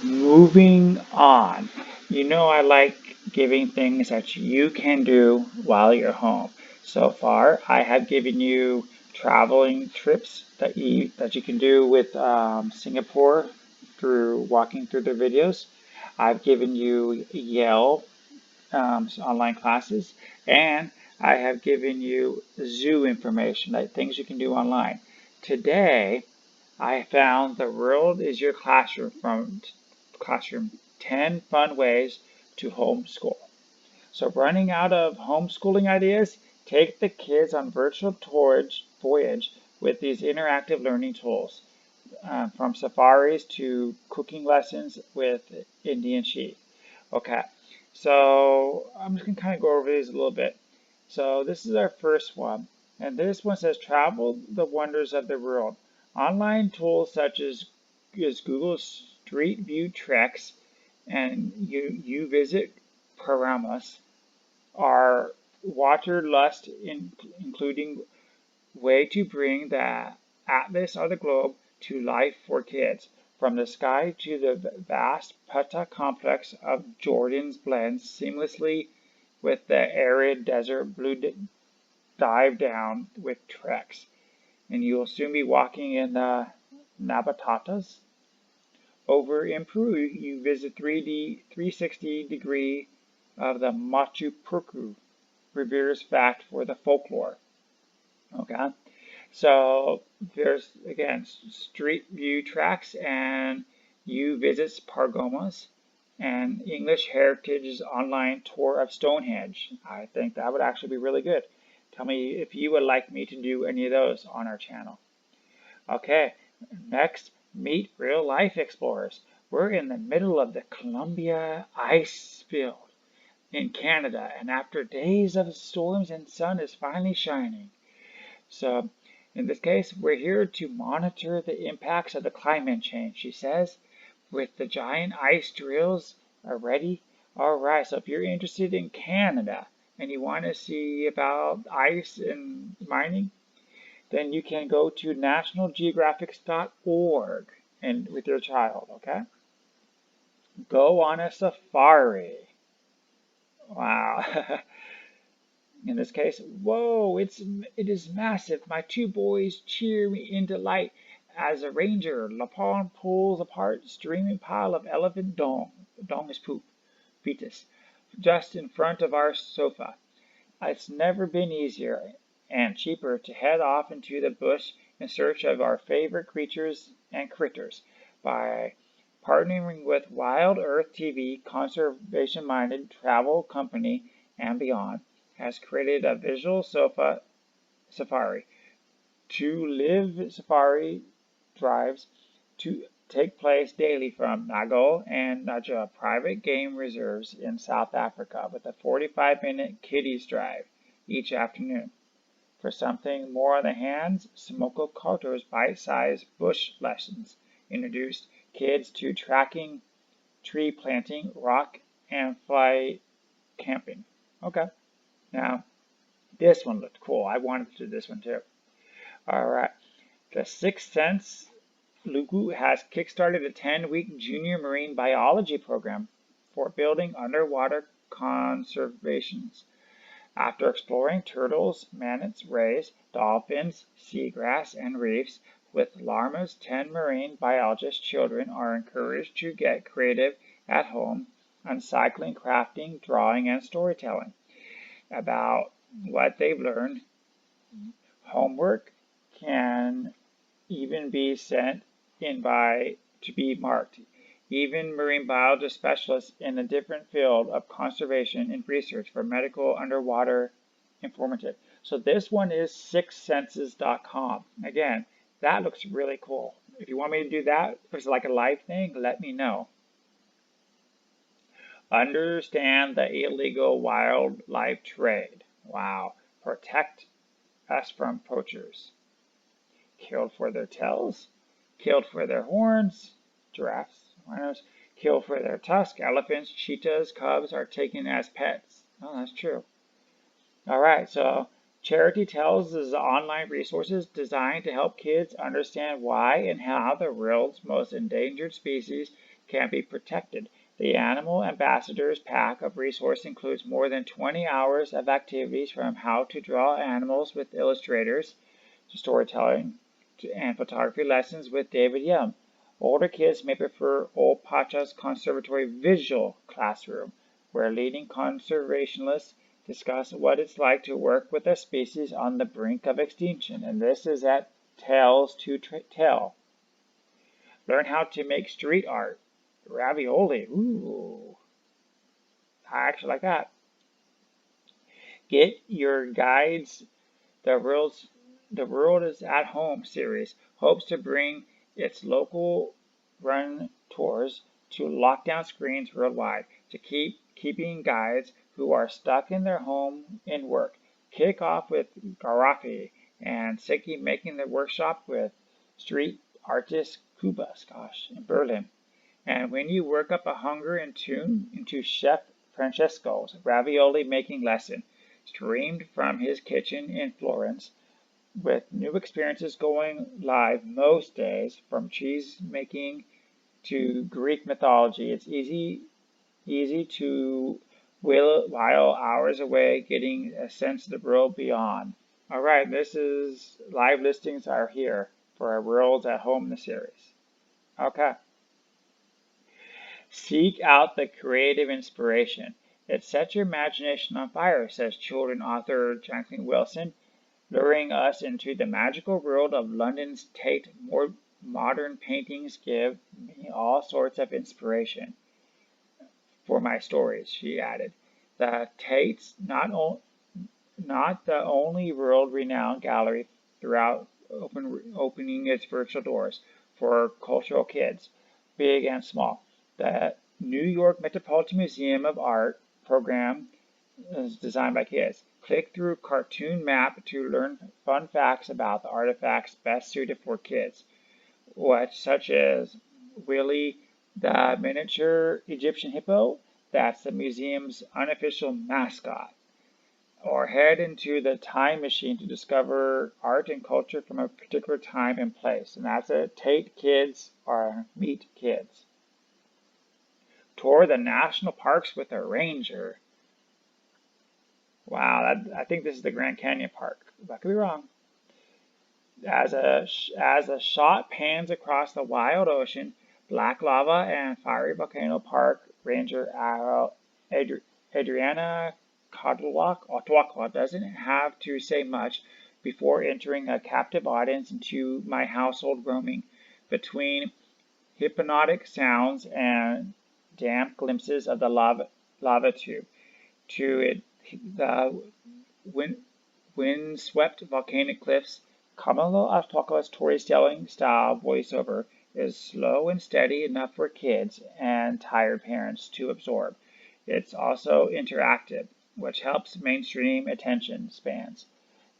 Moving on. You know I like giving things that you can do while you're home. So far, I have given you traveling trips that you can do with Singapore through walking through their videos. I've given you Yale online classes, and I have given you zoo information, like things you can do online. Today, I found The World is Your Classroom from Classroom 10 Fun Ways to Homeschool. So, running out of homeschooling ideas, take the kids on virtual voyage with these interactive learning tools, from safaris to cooking lessons with Indian chief. Okay, so I'm just going to kind of go over these a little bit. So this is our first one, and this one says travel the wonders of the world. Online tools such as Google Street View Treks and you visit Paramus are waterlust, including way to bring the atlas of the globe to life for kids. From the sky to the vast Petta complex of Jordan's blends seamlessly with the arid desert blue dive down with treks. And you will soon be walking in the Nabatatas. Over in Peru, you visit 360 degree of the Machu Picchu, Rivera's fact for the folklore. Okay, so there's again street view tracks, and you visit Pargomas and English Heritage's online tour of Stonehenge. I think that would actually be really good. Tell me if you would like me to do any of those on our channel. Okay, next, meet real life explorers. We're in the middle of the Columbia ice field in Canada, and after days of storms and sun is finally shining. So, in this case, we're here to monitor the impacts of the climate change, she says, with the giant ice drills already. All right, so if you're interested in Canada and you want to see about ice and mining, then you can go to nationalgeographic.org and with your child, okay? Go on a safari. Wow. In this case, whoa, it is massive. My two boys cheer me in delight as a ranger. Lapon pulls apart streaming pile of elephant dong. Dong is poop, fetus, just in front of our sofa. It's never been easier and cheaper to head off into the bush in search of our favorite creatures and critters by partnering with Wild Earth TV, conservation-minded travel company, and beyond has created a visual safari. To live safari drives to take place daily from Nago and Naja private game reserves in South Africa with a 45-minute kiddies drive each afternoon. For something more on the hands, Smoko Koto's bite-sized bush lessons introduced kids to tracking, tree planting, rock and fly camping. Okay. Now, this one looked cool. I wanted to do this one too. All right. The Sixth Sense Lugu has kickstarted a 10-week junior marine biology program for building underwater conservations. After exploring turtles, manatees, rays, dolphins, seagrass, and reefs with llamas, 10 marine biologist children are encouraged to get creative at home on cycling, crafting, drawing, and storytelling about what they've learned. Homework can even be sent in to be marked. Even marine biologist specialists in a different field of conservation and research for medical underwater informative. So this one is sixthsenses.com. Again, that looks really cool. If you want me to do that, if it's like a live thing, let me know. Understand the illegal wildlife trade. Wow. Protect us from poachers. Killed for their tails, killed for their horns, giraffes, rhinos, killed for their tusks, elephants, cheetahs, cubs are taken as pets. Oh, that's true. All right, so Charity Tells is online resources designed to help kids understand why and how the world's most endangered species can be protected. The Animal Ambassadors pack of resources includes more than 20 hours of activities from how to draw animals with illustrators to storytelling and photography lessons with David Yum. Older kids may prefer Old Pacha's Conservatory Visual Classroom, where leading conservationists discuss what it's like to work with a species on the brink of extinction. And this is at Tales to Tell. Learn how to make street art. Ravioli. Ooh. I actually like that. Get your guides. The World is at Home series hopes to bring its local run tours to lockdown screens worldwide to keeping guides who are stuck in their home and work. Kick off with Garafi and Siki making the workshop with street artist Kubas, in Berlin. And when you work up a hunger and tune into Chef Francesco's ravioli making lesson, streamed from his kitchen in Florence, with new experiences going live most days, from cheese making to Greek mythology. It's easy to while hours away getting a sense of the world beyond. All right, this is live listings are here for our Worlds at Home in the series. Okay. Seek out the creative inspiration. It sets your imagination on fire, says children author Jacqueline Wilson, luring us into the magical world of London's Tate. More modern paintings give me all sorts of inspiration for my stories, she added. The Tate's not the only world-renowned gallery throughout opening its virtual doors for cultural kids, big and small. The New York Metropolitan Museum of Art program is designed by kids. Click through cartoon map to learn fun facts about the artifacts best suited for kids, such as Willie, the miniature Egyptian hippo. That's the museum's unofficial mascot. Or head into the time machine to discover art and culture from a particular time and place. And that's it. Tate Kids or Meet Kids. Tour the national parks with a ranger. Wow, I think this is the Grand Canyon Park. I could be wrong. As a shot pans across the wild ocean, black lava and fiery volcano park ranger Adriana Otwakwa doesn't have to say much before entering a captive audience into my household roaming between hypnotic sounds and damp glimpses of the lava tube to the wind-swept volcanic cliffs. Kamala Otwakwa's storytelling style voiceover is slow and steady enough for kids and tired parents to absorb. It's also interactive, which helps mainstream attention spans.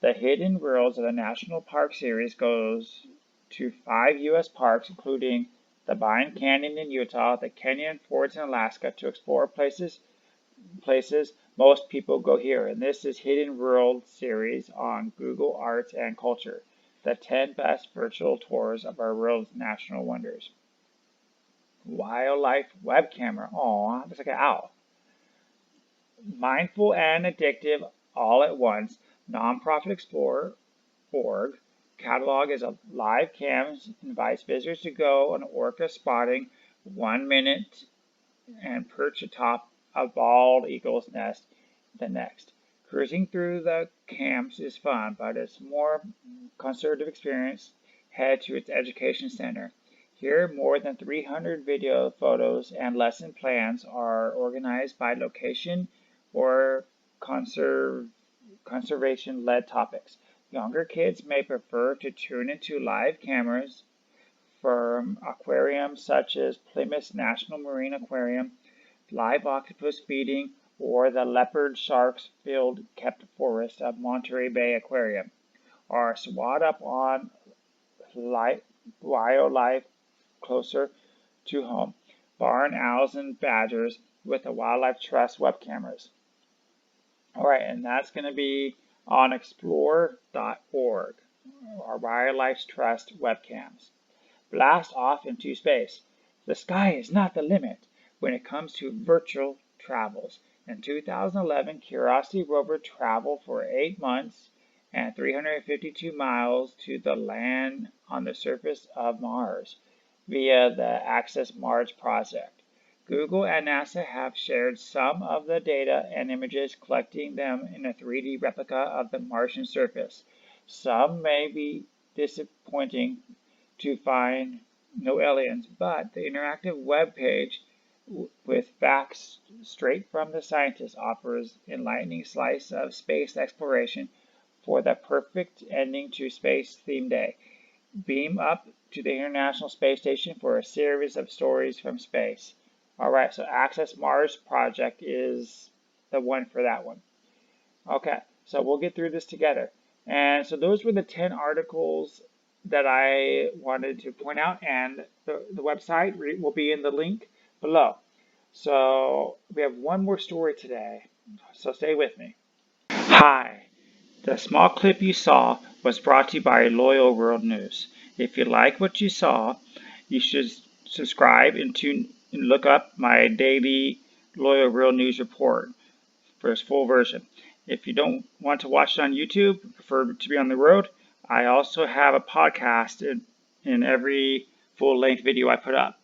The Hidden Worlds of the National Park series goes to 5 U.S. parks, including the Pine Canyon in Utah, the Kenyan Fords in Alaska, to explore places most people go here. And this is Hidden World series on Google Arts and Culture, the 10 best virtual tours of our world's national wonders. Wildlife web camera. Aw, looks like an owl. Mindful and addictive all at once. Nonprofit Explorer org catalog is a live cams, invites visitors to go on orca spotting 1 minute and perch atop a bald eagle's nest the next. Cruising through the camps is fun, but it's more conservative experience. Head to its education center. Here, more than 300 video, photos, and lesson plans are organized by location or conservation-led topics. Younger kids may prefer to tune into live cameras from aquariums such as Plymouth National Marine Aquarium, live octopus feeding, or the leopard sharks filled kept forest of Monterey Bay Aquarium, or swat up on wildlife closer to home, barn owls and badgers with the Wildlife Trust web cameras. All right, and that's going to be on explore.org, our Wildlife Trust webcams. Blast off into space. The sky is not the limit when it comes to virtual travels. In 2011, Curiosity rover traveled for 8 months and 352 miles to the land on the surface of Mars via the Access Mars project. Google and NASA have shared some of the data and images, collecting them in a 3D replica of the Martian surface. Some may be disappointing to find no aliens, but the interactive web page with facts straight from the scientists offers enlightening slice of space exploration for the perfect ending to Space Theme Day. Beam up to the International Space Station for a series of stories from space. Alright, so Access Mars Project is the one for that one. Okay, so we'll get through this together. And so those were the 10 articles that I wanted to point out, and the website will be in the link below. So we have one more story today, so stay with me. Hi, the small clip you saw was brought to you by Loyal World News. If you like what you saw, you should subscribe and look up my daily Loyal World News report for its full version. If you don't want to watch it on YouTube, prefer to be on the road, I also have a podcast in every full-length video I put up.